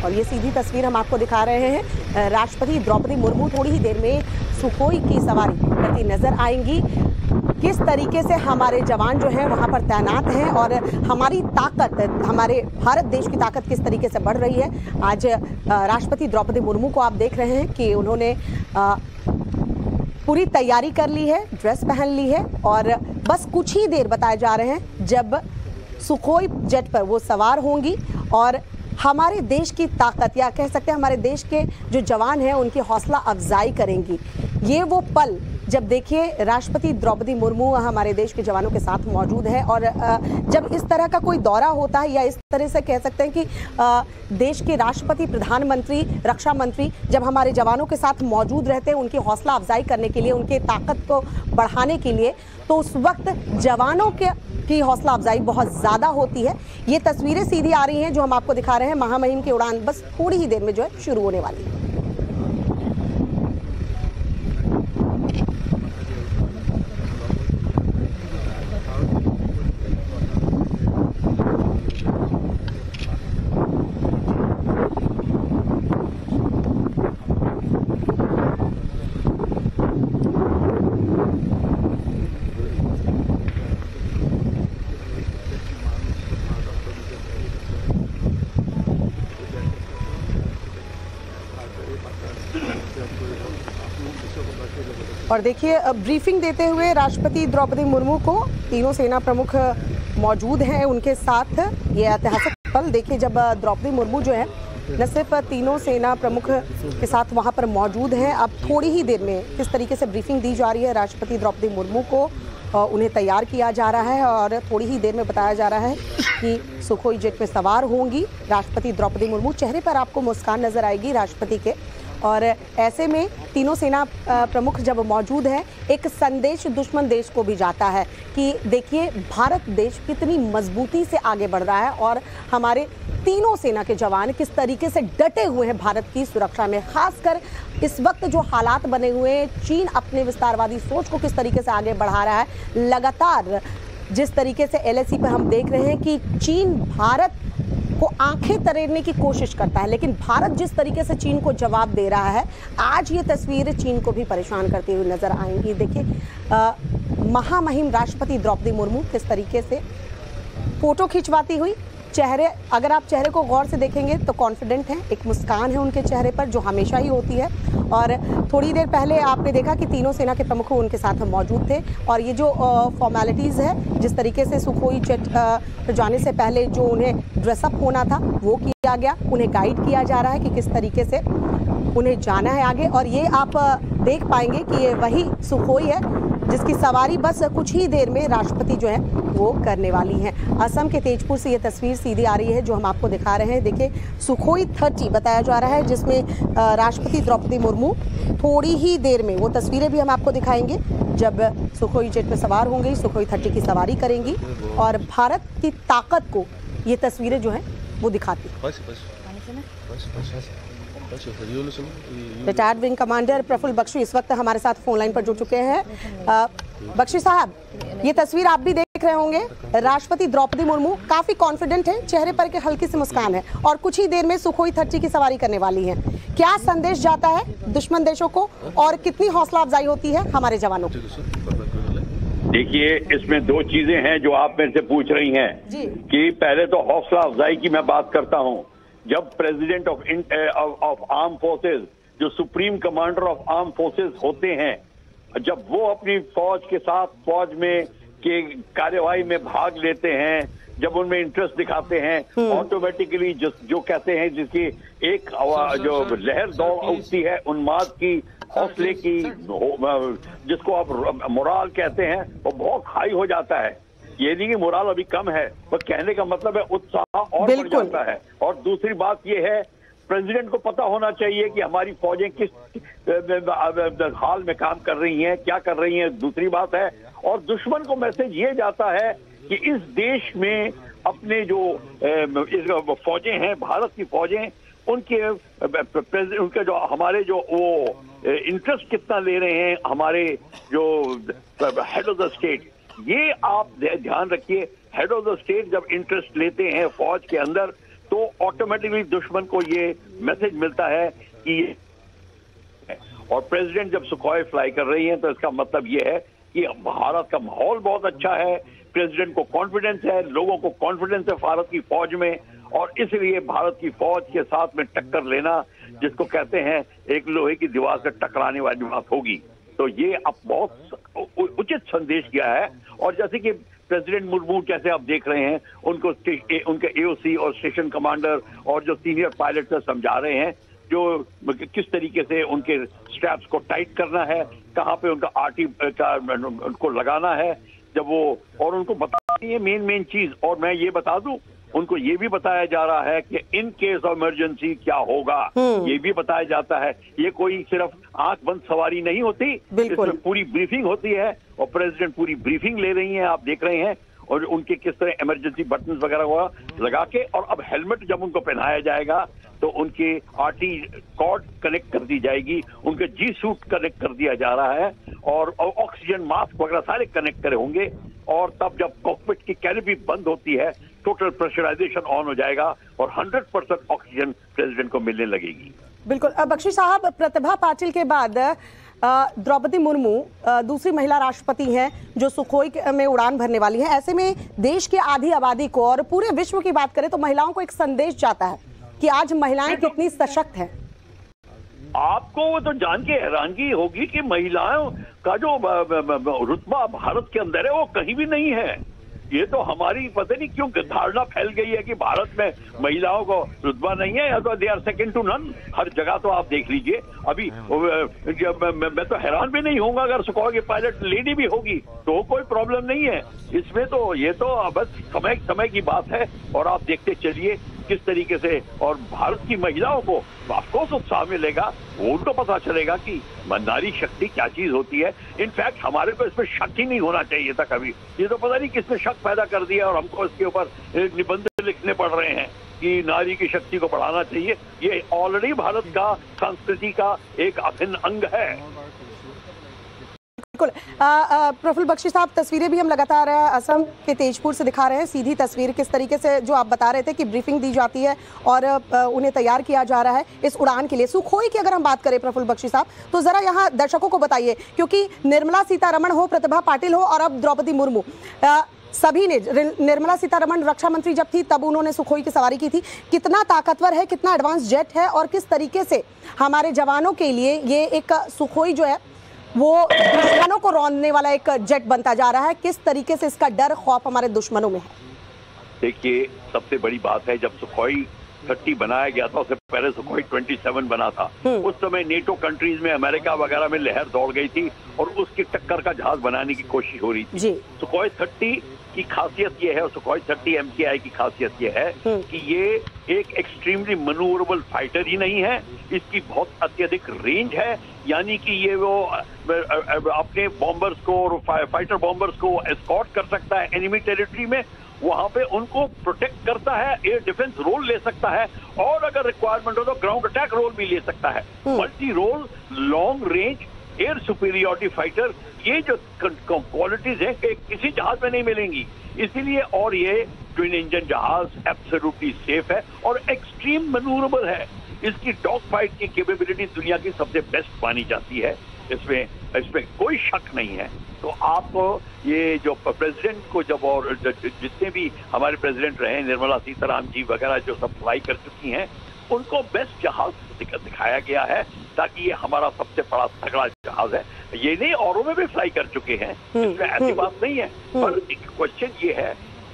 और ये सीधी तस्वीर हम आपको दिखा रहे हैं। राष्ट्रपति द्रौपदी मुर्मू थोड़ी ही देर में सुखोई की सवारी करती नजर आएंगी। किस तरीके से हमारे जवान जो हैं वहां पर तैनात हैं और हमारी ताकत, हमारे भारत देश की ताकत किस तरीके से बढ़ रही है। आज राष्ट्रपति द्रौपदी मुर्मू को आप देख रहे हैं कि उन्होंने पूरी तैयारी कर ली है, ड्रेस पहन ली है और बस कुछ ही देर बताए जा रहे हैं जब सुखोई जेट पर वो सवार होंगी और हमारे देश की ताकत या कह सकते हैं हमारे देश के जो जवान हैं उनकी हौसला अफजाई करेंगी। ये वो पल जब देखिए राष्ट्रपति द्रौपदी मुर्मू हमारे देश के जवानों के साथ मौजूद है और जब इस तरह का कोई दौरा होता है या इस तरह से कह सकते हैं कि देश के राष्ट्रपति, प्रधानमंत्री, रक्षा मंत्री जब हमारे जवानों के साथ मौजूद रहते हैं उनकी हौसला अफजाई करने के लिए, उनके ताकत को बढ़ाने के लिए, तो उस वक्त जवानों की हौसला अफजाई बहुत ज़्यादा होती है। ये तस्वीरें सीधी आ रही हैं जो हम आपको दिखा रहे हैं। महामहिम की उड़ान बस थोड़ी ही देर में जो है शुरू होने वाली है। और देखिए ब्रीफिंग देते हुए राष्ट्रपति द्रौपदी मुर्मू को तीनों सेना प्रमुख मौजूद हैं उनके साथ। ये ऐतिहासिक पल देखिए जब द्रौपदी मुर्मू जो है न सिर्फ तीनों सेना प्रमुख के साथ वहां पर मौजूद हैं, अब थोड़ी ही देर में किस तरीके से ब्रीफिंग दी जा रही है राष्ट्रपति द्रौपदी मुर्मू को, उन्हें तैयार किया जा रहा है और थोड़ी ही देर में बताया जा रहा है कि सुखोई जेट में सवार होंगी राष्ट्रपति द्रौपदी मुर्मू। चेहरे पर आपको मुस्कान नजर आएगी राष्ट्रपति के और ऐसे में तीनों सेना प्रमुख जब मौजूद हैं एक संदेश दुश्मन देश को भी जाता है कि देखिए भारत देश कितनी मजबूती से आगे बढ़ रहा है और हमारे तीनों सेना के जवान किस तरीके से डटे हुए हैं भारत की सुरक्षा में। खासकर इस वक्त जो हालात बने हुए हैं, चीन अपने विस्तारवादी सोच को किस तरीके से आगे बढ़ा रहा है। लगातार जिस तरीके से LAC पर हम देख रहे हैं कि चीन भारत को आंखें तरेड़ने की कोशिश करता है, लेकिन भारत जिस तरीके से चीन को जवाब दे रहा है, आज ये तस्वीर चीन को भी परेशान करती हुई नजर आएंगी। देखिए महामहिम राष्ट्रपति द्रौपदी मुर्मू किस तरीके से फोटो खिंचवाती हुई, चेहरे, अगर आप चेहरे को गौर से देखेंगे तो कॉन्फिडेंट हैं, एक मुस्कान है उनके चेहरे पर जो हमेशा ही होती है। और थोड़ी देर पहले आपने देखा कि तीनों सेना के प्रमुख उनके साथ मौजूद थे और ये जो फॉर्मेलिटीज़ है, जिस तरीके से सुखोई जेट जाने से पहले जो उन्हें ड्रेसअप होना था वो किया गया, उन्हें गाइड किया जा रहा है कि किस तरीके से उन्हें जाना है आगे। और ये आप देख पाएंगे कि ये वही सुखोई है जिसकी सवारी बस कुछ ही देर में राष्ट्रपति जो है वो करने वाली हैं। असम के तेजपुर से ये तस्वीर सीधी आ रही है जो हम आपको दिखा रहे हैं। देखिए सुखोई 30 बताया जा रहा है जिसमें राष्ट्रपति द्रौपदी मुर्मू थोड़ी ही देर में, वो तस्वीरें भी हम आपको दिखाएंगे जब सुखोई जेट पर सवार होंगी, सुखोई 30 की सवारी करेंगी और भारत की ताकत को ये तस्वीरें जो हैं वो दिखाती हैं। Retired wing commander Praful Bakshi इस वक्त हमारे साथ फोन लाइन पर जुड़ चुके हैं। बख्शी साहब, ये तस्वीर आप भी देख रहे होंगे, राष्ट्रपति द्रौपदी मुर्मू काफी कॉन्फिडेंट है, चेहरे पर एक हल्की सी मुस्कान है और कुछ ही देर में सुखोई 30 की सवारी करने वाली हैं। क्या संदेश जाता है दुश्मन देशों को और कितनी हौसला अफजाई होती है हमारे जवानों की? देखिए, इसमें दो चीजें हैं जो आप मेरे से पूछ रही हैं कि पहले तो हौसला अफजाई की मैं बात करता हूं। जब प्रेसिडेंट ऑफ आर्म फोर्सेस, जो supreme commander of arm forces होते हैं, जब वो अपनी फौज के साथ फौज में के कार्यवाही में भाग लेते हैं, जब उनमें इंटरेस्ट दिखाते हैं, ऑटोमेटिकली जो कहते हैं जिसकी एक जो लहर दौड़ उठती है उन्माद की, हौसले की, जिसको आप मोराल कहते हैं, वो बहुत हाई हो जाता है। ये नहीं कि मोराल अभी कम है, पर कहने का मतलब है उत्साह और बढ़ जाता है। और दूसरी बात ये है, प्रेसिडेंट को पता होना चाहिए कि हमारी फौजें किस हाल में काम कर रही हैं, क्या कर रही हैं, दूसरी बात है। और दुश्मन को मैसेज ये जाता है कि इस देश में अपने जो फौजें हैं, भारत की फौजें, उनके जो हमारे जो वो इंटरेस्ट कितना ले रहे हैं, हमारे जो हेड ऑफ द स्टेट, ये आप ध्यान रखिए। हेड ऑफ द स्टेट जब इंटरेस्ट लेते हैं फौज के अंदर, तो ऑटोमेटिकली दुश्मन को ये मैसेज मिलता है कि ये, और प्रेसिडेंट जब सुखोई फ्लाई कर रही हैं तो इसका मतलब ये है कि भारत का माहौल बहुत अच्छा है, प्रेसिडेंट को कॉन्फिडेंस है, लोगों को कॉन्फिडेंस है भारत की फौज में, और इसलिए भारत की फौज के साथ में टक्कर लेना, जिसको कहते हैं एक लोहे की दीवार से टकराने वाली बात होगी। तो ये अब बहुत उचित संदेश किया है। और जैसे कि प्रेसिडेंट मुर्मू जैसे आप देख रहे हैं, उनको उनके एओसी और स्टेशन कमांडर और जो सीनियर पायलट है समझा रहे हैं जो किस तरीके से उनके स्ट्रैप्स को टाइट करना है, कहाँ पे उनका आरटी का उनको लगाना है जब वो, और उनको बतानी है मेन चीज। और मैं ये बता दूं, उनको ये भी बताया जा रहा है कि इन केस ऑफ इमरजेंसी क्या होगा, ये भी बताया जाता है। ये कोई सिर्फ आंख बंद सवारी नहीं होती, इसमें पूरी ब्रीफिंग होती है और प्रेसिडेंट पूरी ब्रीफिंग ले रही हैं, आप देख रहे हैं। और उनके किस तरह इमरजेंसी बटन वगैरह लगा के, और अब हेलमेट जब उनको पहनाया जाएगा तो उनके आरटी कॉर्ड कनेक्ट कर दी जाएगी, उनके जी सूट कनेक्ट कर दिया जा रहा है, और ऑक्सीजन मास्क वगैरह सारे कनेक्ट करे होंगे। और तब जब कॉकपिट की कैनोपी बंद होती है, टोटल प्रेशराइजेशन ऑन हो जाएगा और 100% ऑक्सीजन प्रेसिडेंट को मिलने लगेगी। बिल्कुल। बख्शी साहब, प्रतिभा पाटिल के बाद द्रौपदी मुर्मू दूसरी महिला राष्ट्रपति हैं जो सुखोई में उड़ान भरने वाली हैं। ऐसे में देश की आधी आबादी को और पूरे विश्व की बात करें तो महिलाओं को एक संदेश जाता है कि आज महिलाएं कितनी सशक्त हैं। आपको वो तो जान के हैरानगी होगी कि महिलाओं का जो रुतबा भारत के अंदर है वो कहीं भी नहीं है। ये तो हमारी पता नहीं क्यों धारणा फैल गई है कि भारत में महिलाओं को रुतबा नहीं है, या तो they are second to none. हर जगह तो आप देख लीजिए। अभी जब मैं तो हैरान भी नहीं होऊंगा अगर सुखोई की पायलट लेडी भी होगी तो कोई प्रॉब्लम नहीं है इसमें। तो ये तो बस समय की बात है। और आप देखते चलिए किस तरीके से, और भारत की महिलाओं को ऑफकोर्स उत्साह मिलेगा, वो उनको पता चलेगा कि नारी शक्ति क्या चीज होती है। इनफैक्ट हमारे को इसमें शक ही नहीं होना चाहिए था कभी। ये तो पता नहीं किसने शक पैदा कर दिया और हमको इसके ऊपर निबंध लिखने पड़ रहे हैं कि नारी की शक्ति को बढ़ाना चाहिए। ये ऑलरेडी भारत का संस्कृति का एक अभिन्न अंग है। बिल्कुल। प्रफुल्ल बख्शी साहब, तस्वीरें भी हम लगातार असम के तेजपुर से दिखा रहे हैं, सीधी तस्वीर किस तरीके से जो आप बता रहे थे कि ब्रीफिंग दी जाती है और उन्हें तैयार किया जा रहा है इस उड़ान के लिए। सुखोई की अगर हम बात करें प्रफुल्ल बख्शी साहब, तो जरा यहाँ दर्शकों को बताइए, क्योंकि निर्मला सीतारमण हो, प्रतिभा पाटिल हो और अब द्रौपदी मुर्मू, सभी ने, निर्मला सीतारमण रक्षा मंत्री जब थी तब उन्होंने सुखोई की सवारी की थी। कितना ताकतवर है, कितना एडवांस जेट है और किस तरीके से हमारे जवानों के लिए ये एक सुखोई जो है वो दुश्मनों को रौंदने वाला एक जेट बनता जा रहा है। किस तरीके से इसका डर खौफ हमारे दुश्मनों में है? देखिए, सबसे बड़ी बात है जब सुखोई 30 बनाया गया था, उससे पहले सुखोई 27 बना था। उस समय नेटो कंट्रीज में, अमेरिका वगैरह में लहर दौड़ गई थी और उसकी टक्कर का जहाज बनाने की कोशिश हो रही थी। सुखोई 30 की खासियत ये है, और सुखोई 30 MKI की खासियत ये है कि ये एक एक्सट्रीमली मैन्यूवरेबल फाइटर ही नहीं है, इसकी बहुत अत्यधिक रेंज है। यानी कि ये वो अपने बॉम्बर्स को और फाइटर बॉम्बर्स को एस्कॉर्ट कर सकता है एनिमी टेरिटरी में, वहां पे उनको प्रोटेक्ट करता है, एयर डिफेंस रोल ले सकता है, और अगर रिक्वायरमेंट हो तो ग्राउंड अटैक रोल भी ले सकता है। Multi role, long range, air superiority fighter, ये जो क्वालिटीज हैं कि किसी जहाज में नहीं मिलेंगी। इसीलिए, और ये ट्विन इंजन जहाज एब्सोल्युटली सेफ है और एक्सट्रीम मैन्यूवरेबल है। इसकी डॉग फाइट की कैपेबिलिटी दुनिया की सबसे बेस्ट मानी जाती है। इसमें कोई शक नहीं है। तो आपको ये जो प्रेसिडेंट को जब, और जितने भी हमारे प्रेसिडेंट रहे, निर्मला सीतारामन जी वगैरह जो सब फ्लाई कर चुकी हैं, उनको बेस्ट जहाज दिखाया गया है ताकि ये हमारा सबसे बड़ा तगड़ा जहाज है। ये नहीं, औरों में भी फ्लाई कर चुके हैं, इसमें ऐसी बात नहीं है। पर क्वेश्चन ये है,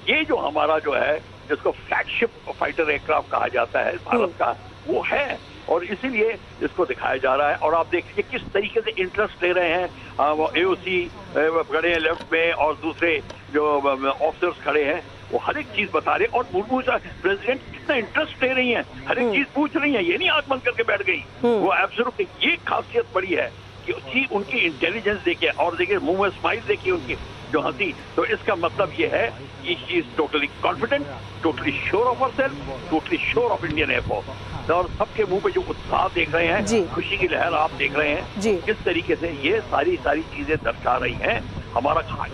ये जो हमारा जो है जिसको फ्लैगशिप फाइटर एयरक्राफ्ट कहा जाता है भारत का, वो है, और इसीलिए इसको दिखाया जा रहा है। और आप देखिए किस तरीके से इंटरेस्ट ले रहे हैं, वो एओसी खड़े हैं लेफ्ट में और दूसरे जो ऑफिसर्स खड़े हैं, वो हर एक चीज बता रहे हैं। और मुर्मू प्रेसिडेंट कितना इंटरेस्ट ले रही हैं, हर एक चीज पूछ रही हैं, ये नहीं आंख बंद करके बैठ गई। वो एब्सोल्युटली, ये खासियत बड़ी है कि उनकी इंटेलिजेंस देखिए, और देखिए मुंह में स्माइल देखिए उनकी जो हंसी। तो इसका मतलब ये है कि she is totally confident, totally sure of herself, totally sure of Indian air force. और सबके मुंह पे जो उत्साह देख रहे हैं, खुशी की लहर आप देख रहे हैं, किस तरीके से ये सारी चीजें दर्शा रही हैं हमारा खास।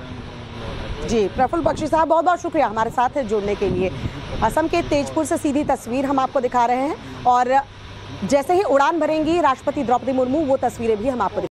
जी, प्रफुल्ल बख्शी साहब, बहुत बहुत शुक्रिया हमारे साथ जुड़ने के लिए। असम के तेजपुर से सीधी तस्वीर हम आपको दिखा रहे हैं और जैसे ही उड़ान भरेंगी राष्ट्रपति द्रौपदी मुर्मू वो तस्वीरें भी हम आपको